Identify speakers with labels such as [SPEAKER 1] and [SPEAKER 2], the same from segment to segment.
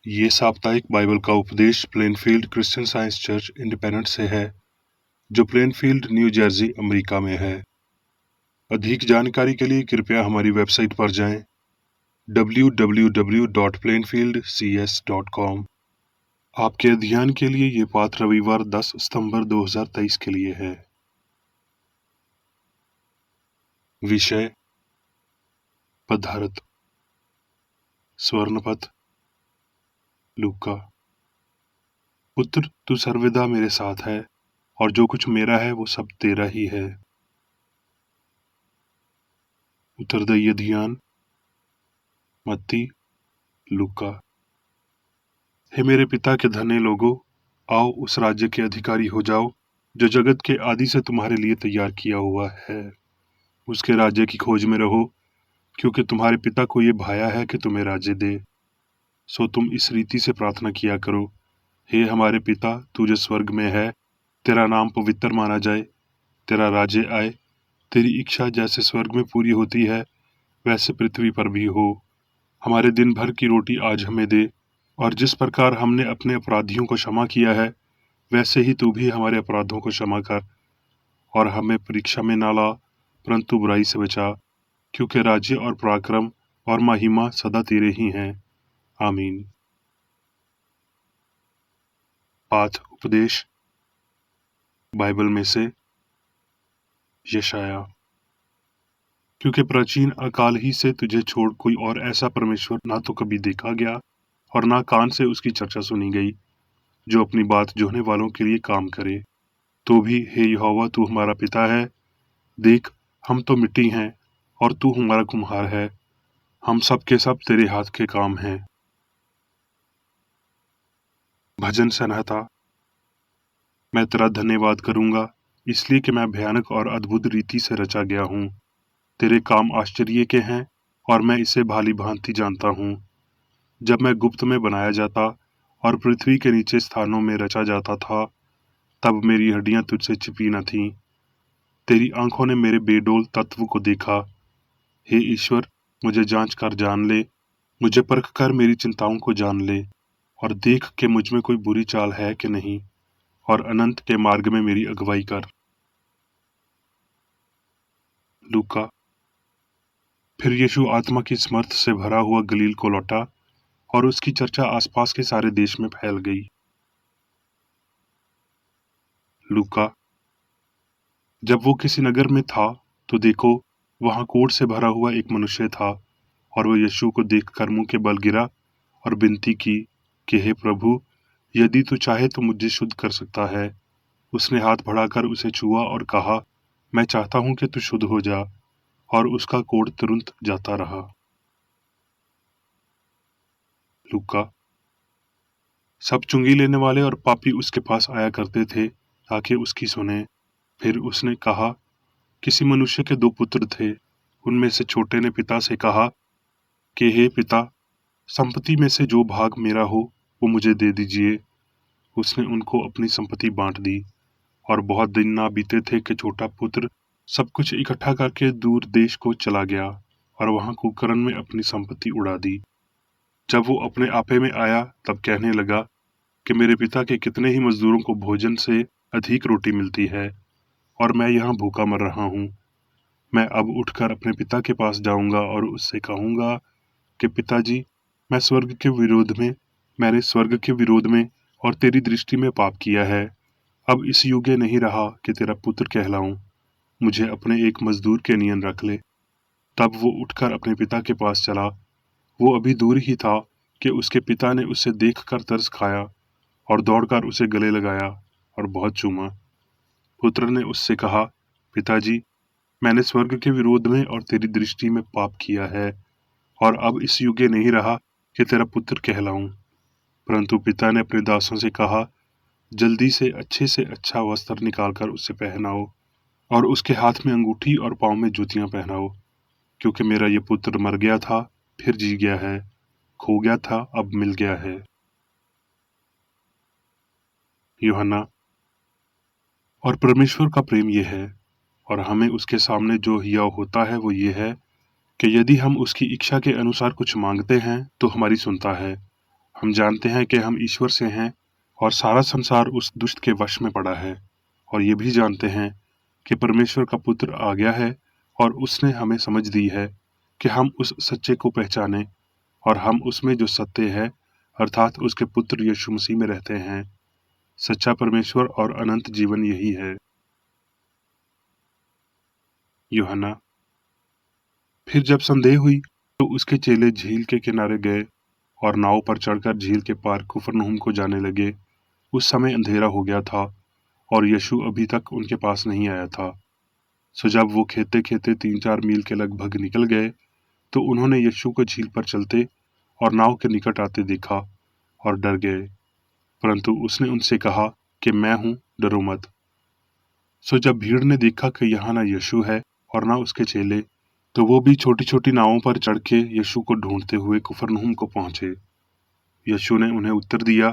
[SPEAKER 1] ये साप्ताहिक बाइबल का उपदेश Plainfield Christian science church independent से है, जो प्लेनफील्ड, न्यू जर्सी, अमेरिका में है। अधिक जानकारी के लिए कृपया हमारी वेबसाइट पर जाएं www.plainfieldcs.com। आपके अध्ययन के लिए ये पाठ रविवार 10 सितंबर 2023 के लिए है। विषय: पदार्थ, स्वर्णपथ, लूका। पुत्र, तू सर्वदा मेरे साथ है, और जो कुछ मेरा है वो सब तेरा ही है। उत्तरदायी ध्यान। मत्ती, लूका। हे मेरे पिता के धन्य लोगों, आओ उस राज्य के अधिकारी हो जाओ जो जगत के आदि से तुम्हारे लिए तैयार किया हुआ है। उसके राज्य की खोज में रहो, क्योंकि तुम्हारे पिता को ये भाया है कि तुम्हें राज्य दे। सो तुम इस रीति से प्रार्थना किया करो: हे हमारे पिता, तू जो स्वर्ग में है, तेरा नाम पवित्र माना जाए, तेरा राज्य आए, तेरी इच्छा जैसे स्वर्ग में पूरी होती है वैसे पृथ्वी पर भी हो। हमारे दिन भर की रोटी आज हमें दे, और जिस प्रकार हमने अपने अपराधियों को क्षमा किया है वैसे ही तू भी हमारे अपराधों को क्षमा कर, और हमें परीक्षा में ना ला, परंतु बुराई से बचा, क्योंकि राज्य और पराक्रम और महिमा सदा तेरे ही हैं। आमीन। पाठ उपदेश बाइबल में से यशाया। क्योंकि प्राचीन अकाल ही से तुझे छोड़ कोई और ऐसा परमेश्वर ना तो कभी देखा गया और ना कान से उसकी चर्चा सुनी गई, जो अपनी बात जोहने वालों के लिए काम करे। तो भी हे यहोवा, तू हमारा पिता है। देख, हम तो मिट्टी हैं और तू हमारा कुम्हार है। हम सब के सब तेरे हाथ के काम हैं। भजन संहिता। मैं तेरा धन्यवाद करूंगा, इसलिए कि मैं भयानक और अद्भुत रीति से रचा गया हूँ। तेरे काम आश्चर्य के हैं, और मैं इसे भाली भांति जानता हूँ। जब मैं गुप्त में बनाया जाता और पृथ्वी के नीचे स्थानों में रचा जाता था, तब मेरी हड्डियां तुझसे छिपी न थीं। तेरी आंखों ने मेरे बेडौल तत्व को देखा। हे ईश्वर, मुझे जांच कर जान ले, मुझे परख कर मेरी चिंताओं को जान ले, और देख के मुझ में कोई बुरी चाल है कि नहीं, और अनंत के मार्ग में मेरी अगुवाई कर। लूका। फिर यीशु आत्मा की समर्थ से भरा हुआ गलील को लौटा, और उसकी चर्चा आसपास के सारे देश में फैल गई। लूका। जब वो किसी नगर में था, तो देखो, वहां कोढ़ से भरा हुआ एक मनुष्य था, और वो यीशु को देखकर मुंह के बल गिरा और विनती की कि हे प्रभु, यदि तू चाहे तो मुझे शुद्ध कर सकता है। उसने हाथ बढ़ाकर उसे छुआ और कहा, मैं चाहता हूं कि तू शुद्ध हो जा, और उसका कोढ़ तुरंत जाता रहा। लूका। सब चुंगी लेने वाले और पापी उसके पास आया करते थे ताकि उसकी सुने। फिर उसने कहा, किसी मनुष्य के 2 पुत्र थे। उनमें से छोटे ने पिता से कहा कि हे पिता, संपत्ति में से जो भाग मेरा हो वो मुझे दे दीजिए। उसने उनको अपनी संपत्ति बांट दी। और बहुत दिन ना बीते थे कि छोटा पुत्र सब कुछ इकट्ठा करके दूर देश को चला गया, और वहां कुकर्म में अपनी संपत्ति उड़ा दी। जब वो अपने आपे में आया, तब कहने लगा कि मेरे पिता के कितने ही मजदूरों को भोजन से अधिक रोटी मिलती है, और मैं यहाँ भूखा मर रहा हूँ। मैं अब उठकर अपने पिता के पास जाऊंगा और उससे कहूंगा कि पिताजी, मैंने स्वर्ग के विरोध में और तेरी दृष्टि में पाप किया है। अब इस योग्य नहीं रहा कि तेरा पुत्र कहलाऊं। मुझे अपने एक मजदूर के नियन रख ले। तब वो उठकर अपने पिता के पास चला। वो अभी दूर ही था कि उसके पिता ने उसे देखकर तरस खाया, और दौड़कर उसे गले लगाया और बहुत चूमा। पुत्र ने उससे कहा, पिताजी, मैंने स्वर्ग के विरोध में और तेरी दृष्टि में पाप किया है, और अब इस योग्य नहीं रहा कि तेरा पुत्र कहलाऊं। परंतु पिता ने अपने दासों से कहा, जल्दी से अच्छा वस्त्र निकालकर उसे पहनाओ, और उसके हाथ में अंगूठी और पांव में जूतियां पहनाओ, क्योंकि मेरा ये पुत्र मर गया था, फिर जी गया है, खो गया था, अब मिल गया है। यूहन्ना। और परमेश्वर का प्रेम ये है, और हमें उसके सामने जो हिया होता है वो ये है, कि यदि हम उसकी इच्छा के अनुसार कुछ मांगते हैं तो हमारी सुनता है। हम जानते हैं कि हम ईश्वर से हैं और सारा संसार उस दुष्ट के वश में पड़ा है, और ये भी जानते हैं कि परमेश्वर का पुत्र आ गया है और उसने हमें समझ दी है कि हम उस सच्चे को पहचाने और हम उसमें जो सत्य है अर्थात उसके पुत्र यीशु मसीह में रहते हैं। सच्चा परमेश्वर और अनंत जीवन यही है। यूहन्ना। फिर जब संदेह हुई तो उसके चेले झील के किनारे गए और नाव पर चढ़कर झील के पार कुफरनहूम को जाने लगे। उस समय अंधेरा हो गया था और यीशु अभी तक उनके पास नहीं आया था। सो जब वो खेते खेते 3-4 मील के लगभग निकल गए तो उन्होंने यीशु को झील पर चलते और नाव के निकट आते देखा और डर गए। परंतु उसने उनसे कहा कि मैं हूँ, डरो मत। सो जब भीड़ ने देखा कि यहाँ ना यीशु है और ना उसके चेले, तो वो भी छोटी छोटी नावों पर चढ़ के यीशु को ढूंढते हुए कुफरनहूम को पहुंचे। यीशु ने उन्हें उत्तर दिया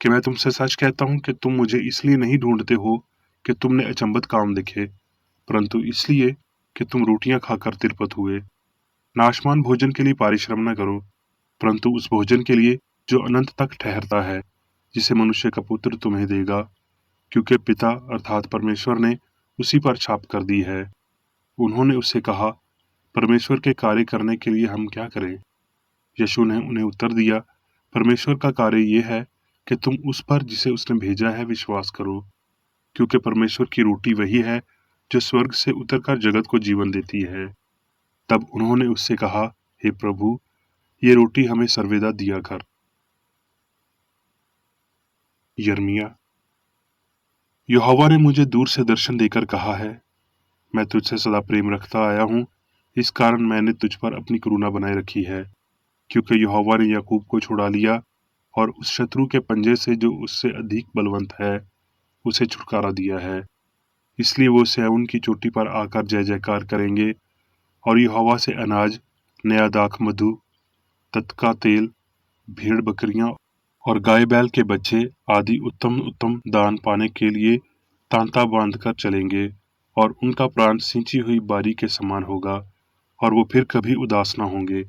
[SPEAKER 1] कि मैं तुमसे सच कहता हूँ कि तुम मुझे इसलिए नहीं ढूंढते हो कि तुमने अचंभत काम देखे, परंतु इसलिए कि तुम रोटियां खाकर तिरपत हुए। नाशमान भोजन के लिए परिश्रम न करो, परंतु उस भोजन के लिए जो अनंत तक ठहरता है, जिसे मनुष्य का पुत्र तुम्हें देगा, क्योंकि पिता अर्थात परमेश्वर ने उसी पर छाप कर दी है। उन्होंने उससे कहा, परमेश्वर के कार्य करने के लिए हम क्या करें? यीशु ने उन्हें उत्तर दिया, परमेश्वर का कार्य ये है कि तुम उस पर जिसे उसने भेजा है विश्वास करो, क्योंकि परमेश्वर की रोटी वही है जो स्वर्ग से उतरकर जगत को जीवन देती है। तब उन्होंने उससे कहा, हे प्रभु, ये रोटी हमें सर्वदा दिया कर। यिर्मयाह। यहोवा ने मुझे दूर से दर्शन देकर कहा है, मैं तुझसे सदा प्रेम रखता आया हूँ, इस कारण मैंने तुझ पर अपनी करुणा बनाए रखी है, क्योंकि यहोवा ने याकूब को छुड़ा लिया और उस शत्रु के पंजे से जो उससे अधिक बलवंत है उसे छुटकारा दिया है। इसलिए वो सिय्योन की चोटी पर आकर जय जयकार करेंगे और यहोवा से अनाज, नया दाख मधु, तत्का तेल, भेड़ बकरियां और गाय बैल के बच्चे आदि उत्तम उत्तम दान पाने के लिए तांता बांधकर चलेंगे, और उनका प्राण सिंची हुई बारी के समान होगा और वो फिर कभी उदास न होंगे,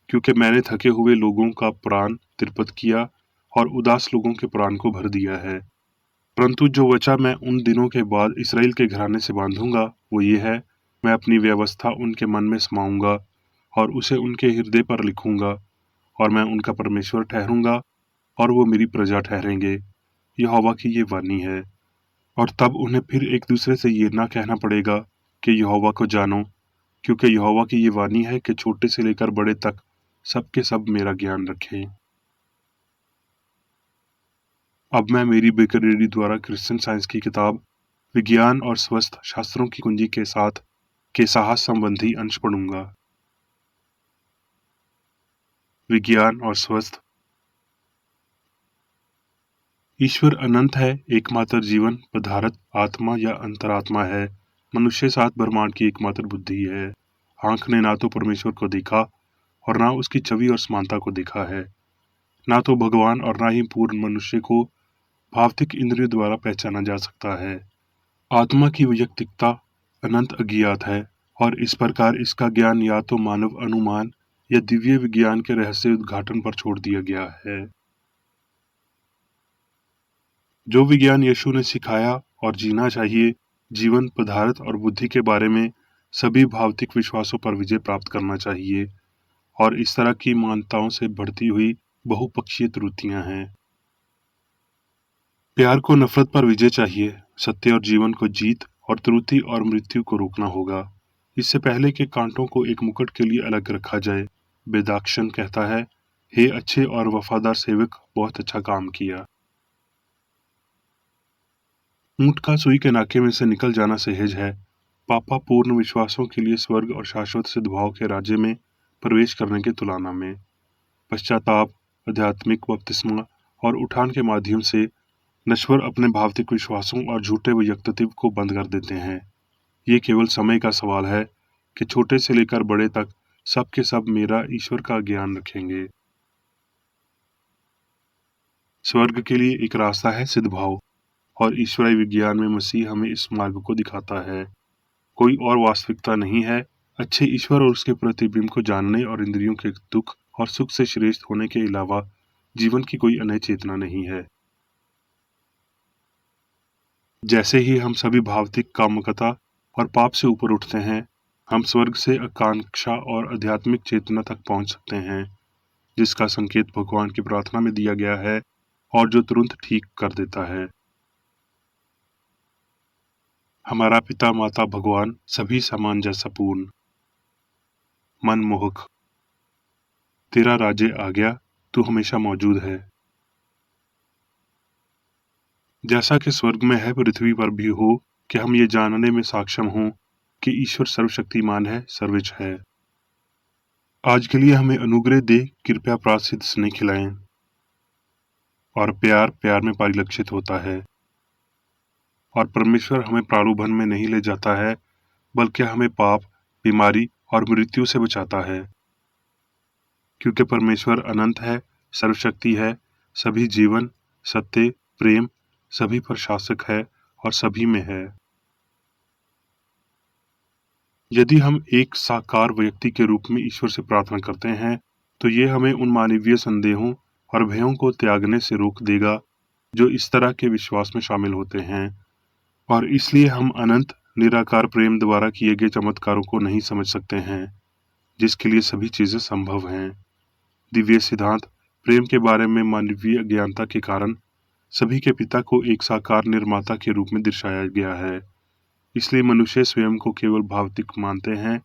[SPEAKER 1] क्योंकि मैंने थके हुए लोगों का प्राण तिरपत किया और उदास लोगों के प्राण को भर दिया है। परंतु जो वचन मैं उन दिनों के बाद इसराइल के घराने से बांधूंगा वो ये है, मैं अपनी व्यवस्था उनके मन में समाऊंगा और उसे उनके हृदय पर लिखूंगा, और मैं उनका परमेश्वर ठहरूंगा और वो मेरी प्रजा ठहरेंगे। यहोवा की ये वाणी है। और तब उन्हें फिर एक दूसरे से ये ना कहना पड़ेगा कि यहोवा को जानो, क्योंकि यहोवा की ये वाणी है कि छोटे से लेकर बड़े तक सबके सब मेरा ज्ञान रखें। अब मैं मेरी बेकर रेडी द्वारा क्रिश्चियन साइंस की किताब विज्ञान और स्वस्थ शास्त्रों की कुंजी के साथ के साहस संबंधी अंश पढ़ूंगा। विज्ञान और स्वस्थ। ईश्वर अनंत है, एकमात्र जीवन पदार्थ आत्मा या अंतरात्मा है। मनुष्य सात ब्रह्मांड की एकमात्र बुद्धि है। आंख ने ना तो परमेश्वर को देखा और ना उसकी छवि और समानता को देखा है, ना तो भगवान और ना ही पूर्ण मनुष्य को भौतिक इंद्रियों द्वारा पहचाना जा सकता है। आत्मा की वैयक्तिकता अनंत अज्ञात है और इस प्रकार इसका ज्ञान या तो मानव अनुमान या दिव्य विज्ञान के रहस्य उद्घाटन पर छोड़ दिया गया है। जो विज्ञान यीशु ने सिखाया और जीना चाहिए, जीवन पदार्थ और बुद्धि के बारे में सभी भौतिक विश्वासों पर विजय प्राप्त करना चाहिए, और इस तरह की मान्यताओं से बढ़ती हुई बहुपक्षीय त्रुटियां हैं। प्यार को नफरत पर विजय चाहिए, सत्य और जीवन को जीत और त्रुटि और मृत्यु को रोकना होगा। इससे पहले कि कांटों को एक मुकुट के लिए अलग रखा जाए, बेदाक्षण कहता है, हे अच्छे और वफादार सेवक, बहुत अच्छा काम किया। ऊंट का सुई के नाके में से निकल जाना सहज है। पापा पूर्ण विश्वासों के लिए स्वर्ग और शाश्वत सद्भाव के राज्य में प्रवेश करने की तुलना में पश्चाताप, आध्यात्मिक बपतिस्मा और उठान के माध्यम से नश्वर अपने भौतिक विश्वासों और झूठे व्यक्तित्व को बंद कर देते हैं। ये केवल समय का सवाल है कि छोटे से लेकर बड़े तक सब के सब मेरा ईश्वर का ज्ञान रखेंगे। स्वर्ग के लिए एक रास्ता है सिद्धभाव, और ईश्वरीय विज्ञान में मसीह हमें इस मार्ग को दिखाता है। कोई और वास्तविकता नहीं है अच्छे ईश्वर और उसके प्रतिबिंब को जानने और इंद्रियों के दुख और सुख से श्रेष्ठ होने के अलावा जीवन की कोई अन्य चेतना नहीं है। जैसे ही हम सभी भौतिक कामुकता और पाप से ऊपर उठते हैं, हम स्वर्ग से आकांक्षा और आध्यात्मिक चेतना तक पहुंच सकते हैं, जिसका संकेत भगवान की प्रार्थना में दिया गया है और जो तुरंत ठीक कर देता है। हमारा पिता माता भगवान सभी सामंजस्य पूर्ण, मनमोहक, तेरा राज्य आ गया, तू हमेशा मौजूद है। जैसा कि स्वर्ग में है पृथ्वी पर भी हो कि हम ये जानने में सक्षम हों कि ईश्वर सर्वशक्तिमान है, सर्वज्ञ है। आज के लिए हमें अनुग्रह दे, कृपया प्रायश्चित स्नेह खिलाएं। और प्यार प्यार में परिलक्षित होता है। और परमेश्वर हमें प्रलोभन में नहीं ले जाता है, बल्कि हमें पाप, बीमारी और मृत्यु से बचाता है। क्योंकि परमेश्वर अनंत है, सर्वशक्ति है, सभी जीवन, सत्य, प्रेम, सभी पर शासक है और सभी में है। यदि हम एक साकार व्यक्ति के रूप में ईश्वर से प्रार्थना करते हैं, तो ये हमें उन मानवीय संदेहों और भयों को त्यागने से रोक देगा जो इस तरह के विश्वास में शामिल होते हैं। और इसलिए हम अनंत निराकार प्रेम द्वारा किए गए चमत्कारों को नहीं समझ सकते हैं, जिसके लिए सभी चीजें संभव हैं। दिव्य सिद्धांत प्रेम के बारे में मानवीय अज्ञानता के कारण सभी के पिता को एक साकार निर्माता के रूप में दर्शाया गया है। इसलिए मनुष्य स्वयं को केवल भौतिक मानते हैं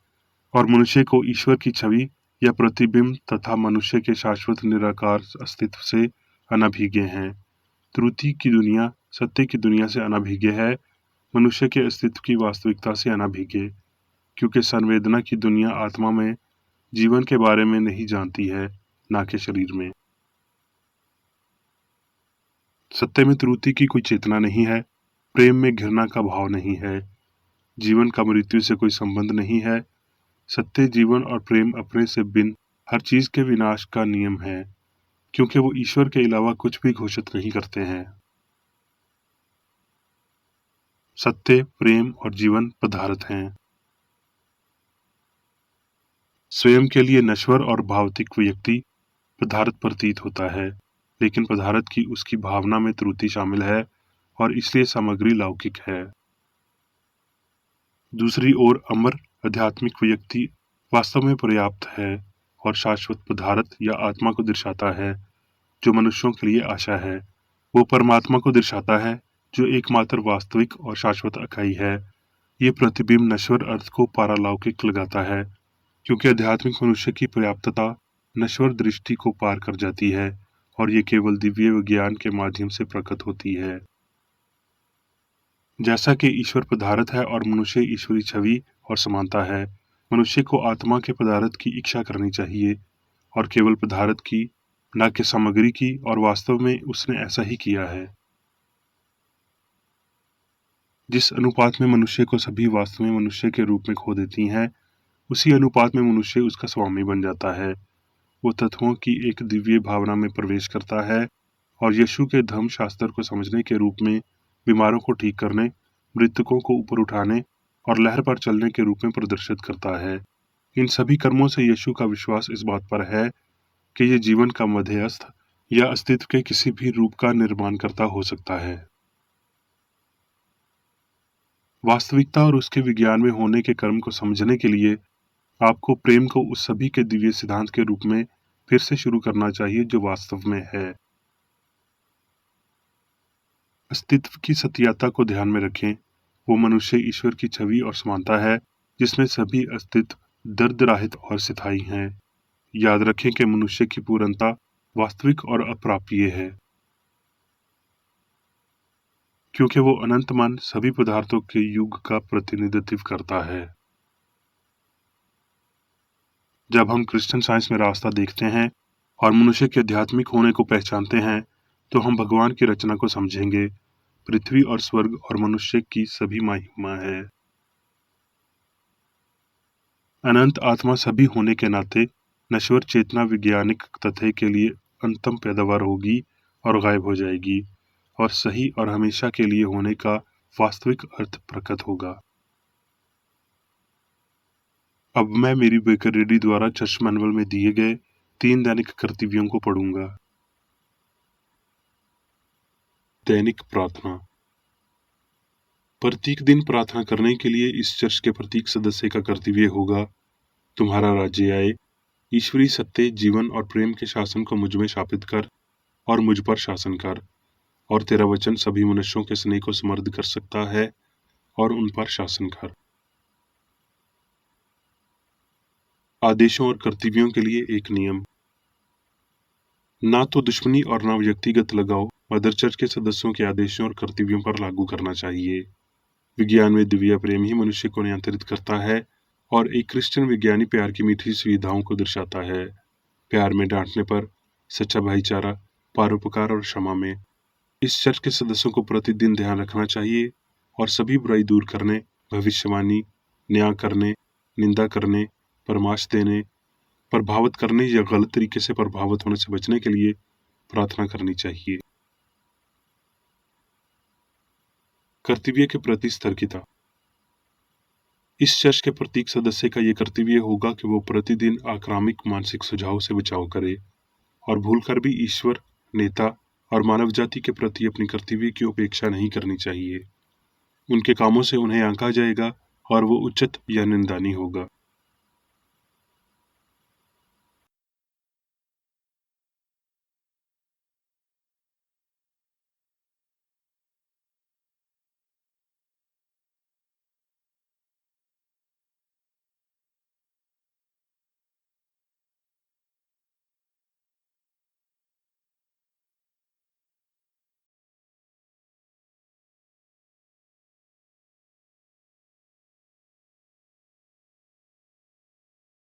[SPEAKER 1] और मनुष्य को ईश्वर की छवि या प्रतिबिंब तथा मनुष्य के शाश्वत निराकार अस्तित्व से अनभिज्ञ हैं। त्रुटि की दुनिया सत्य की दुनिया से अनभिज्ञ है, मनुष्य के अस्तित्व की वास्तविकता से अनभिज्ञ, क्योंकि संवेदना की दुनिया आत्मा में जीवन के बारे में नहीं जानती है, ना कि शरीर में। सत्य में त्रुटि की कोई चेतना नहीं है, प्रेम में घृणा का भाव नहीं है, जीवन का मृत्यु से कोई संबंध नहीं है। सत्य, जीवन और प्रेम अपने से भिन्न हर चीज के विनाश का नियम है, क्योंकि वो ईश्वर के अलावा कुछ भी घोषित नहीं करते हैं। सत्य, प्रेम और जीवन पदार्थ हैं। स्वयं के लिए नश्वर और भौतिक व्यक्ति पदार्थ प्रतीत होता है, लेकिन पदार्थ की उसकी भावना में त्रुटि शामिल है और इसलिए सामग्री लौकिक है। दूसरी ओर अमर आध्यात्मिक व्यक्ति वास्तव में पर्याप्त है और शाश्वत पदार्थ या आत्मा को दर्शाता है, जो मनुष्यों के लिए आशा है। वो परमात्मा को दर्शाता है, जो एकमात्र वास्तविक और शाश्वत इकाई है। ये प्रतिबिंब नश्वर अर्थ को पारलौकिक लगाता है, क्योंकि आध्यात्मिक मनुष्य की पर्याप्तता नश्वर दृष्टि को पार कर जाती है और ये केवल दिव्य विज्ञान के माध्यम से प्रकट होती है। जैसा कि ईश्वर पदार्थ है और मनुष्य ईश्वरी छवि और समानता है, मनुष्य को आत्मा के पदार्थ की इच्छा करनी चाहिए और केवल पदार्थ की, न कि सामग्री की, और वास्तव में उसने ऐसा ही किया है। जिस अनुपात में मनुष्य को सभी वास्तव में मनुष्य के रूप में खो देती हैं, उसी अनुपात में मनुष्य उसका स्वामी बन जाता है। वो तत्वों की एक दिव्य भावना में प्रवेश करता है और यीशु के धर्म शास्त्र को समझने के रूप में बीमारों को ठीक करने, मृतकों को ऊपर उठाने और लहर पर चलने के रूप में प्रदर्शित करता है। इन सभी कर्मों से यीशु का विश्वास इस बात पर है कि ये जीवन का मध्यस्थ या अस्तित्व के किसी भी रूप का निर्माणकर्ता हो सकता है। वास्तविकता और उसके विज्ञान में होने के कर्म को समझने के लिए आपको प्रेम को उस सभी के दिव्य सिद्धांत के रूप में फिर से शुरू करना चाहिए जो वास्तव में है। अस्तित्व की सत्यता को ध्यान में रखें। वो मनुष्य ईश्वर की छवि और समानता है, जिसमें सभी अस्तित्व दर्द-रहित और स्थायी हैं। याद रखें कि मनुष्य की पूर्णता वास्तविक और अप्राप्य है, क्योंकि वो अनंत मन सभी पदार्थों के युग का प्रतिनिधित्व करता है। जब हम क्रिश्चियन साइंस में रास्ता देखते हैं और मनुष्य के आध्यात्मिक होने को पहचानते हैं, तो हम भगवान की रचना को समझेंगे। पृथ्वी और स्वर्ग और मनुष्य की सभी महिमा है। अनंत आत्मा सभी होने के नाते नश्वर चेतना वैज्ञानिक तथ्य के लिए अंतम पैदावार होगी और गायब हो जाएगी, और सही और हमेशा के लिए होने का वास्तविक अर्थ प्रकट होगा। अब मैं मेरी बेकर रेड्डी द्वारा चर्च मैनुअल में दिए गए 3 दैनिक कर्तव्यों को पढ़ूंगा। दैनिक प्रार्थना। प्रत्येक दिन प्रार्थना करने के लिए इस चर्च के प्रत्येक सदस्य का कर्तव्य होगा, तुम्हारा राज्य आए, ईश्वरीय सत्य, जीवन और प्रेम के शासन को मुझ में स्थापित कर और मुझ पर शासन कर, और तेरा वचन सभी मनुष्यों के स्नेह को समृद्ध कर सकता है और उन पर शासन कर। आदेशों और कर्तव्यों के लिए एक नियम। ना तो दुश्मनी और ना व्यक्तिगत लगाव मदर चर्च के सदस्यों के आदेशों और कर्तव्यों पर लागू करना चाहिए। विज्ञान में दिव्य प्रेम ही मनुष्य को नियंत्रित करता है और एक क्रिश्चियन विज्ञानी प्यार की मीठी सुविधाओं को दर्शाता है। प्यार में डांटने पर, सच्चा भाईचारा, परोपकार और क्षमा में। इस चर्च के सदस्यों को प्रतिदिन ध्यान रखना चाहिए और सभी बुराई दूर करने, भविष्यवाणी, न्याय करने, निंदा करने, परामर्श देने, प्रभावित करने या गलत तरीके से प्रभावित होने से बचने के लिए प्रार्थना करनी चाहिए। कर्तव्य के प्रति सतर्कता। इस चर्च के प्रत्येक सदस्य का यह कर्तव्य होगा कि वो प्रतिदिन आक्रामक मानसिक सुझाव से बचाव करे और भूलकर भी ईश्वर, नेता और मानव जाति के प्रति अपनी कर्तव्य की उपेक्षा नहीं करनी चाहिए। उनके कामों से उन्हें आंका जाएगा और वो उचित या निंदनीय होगा।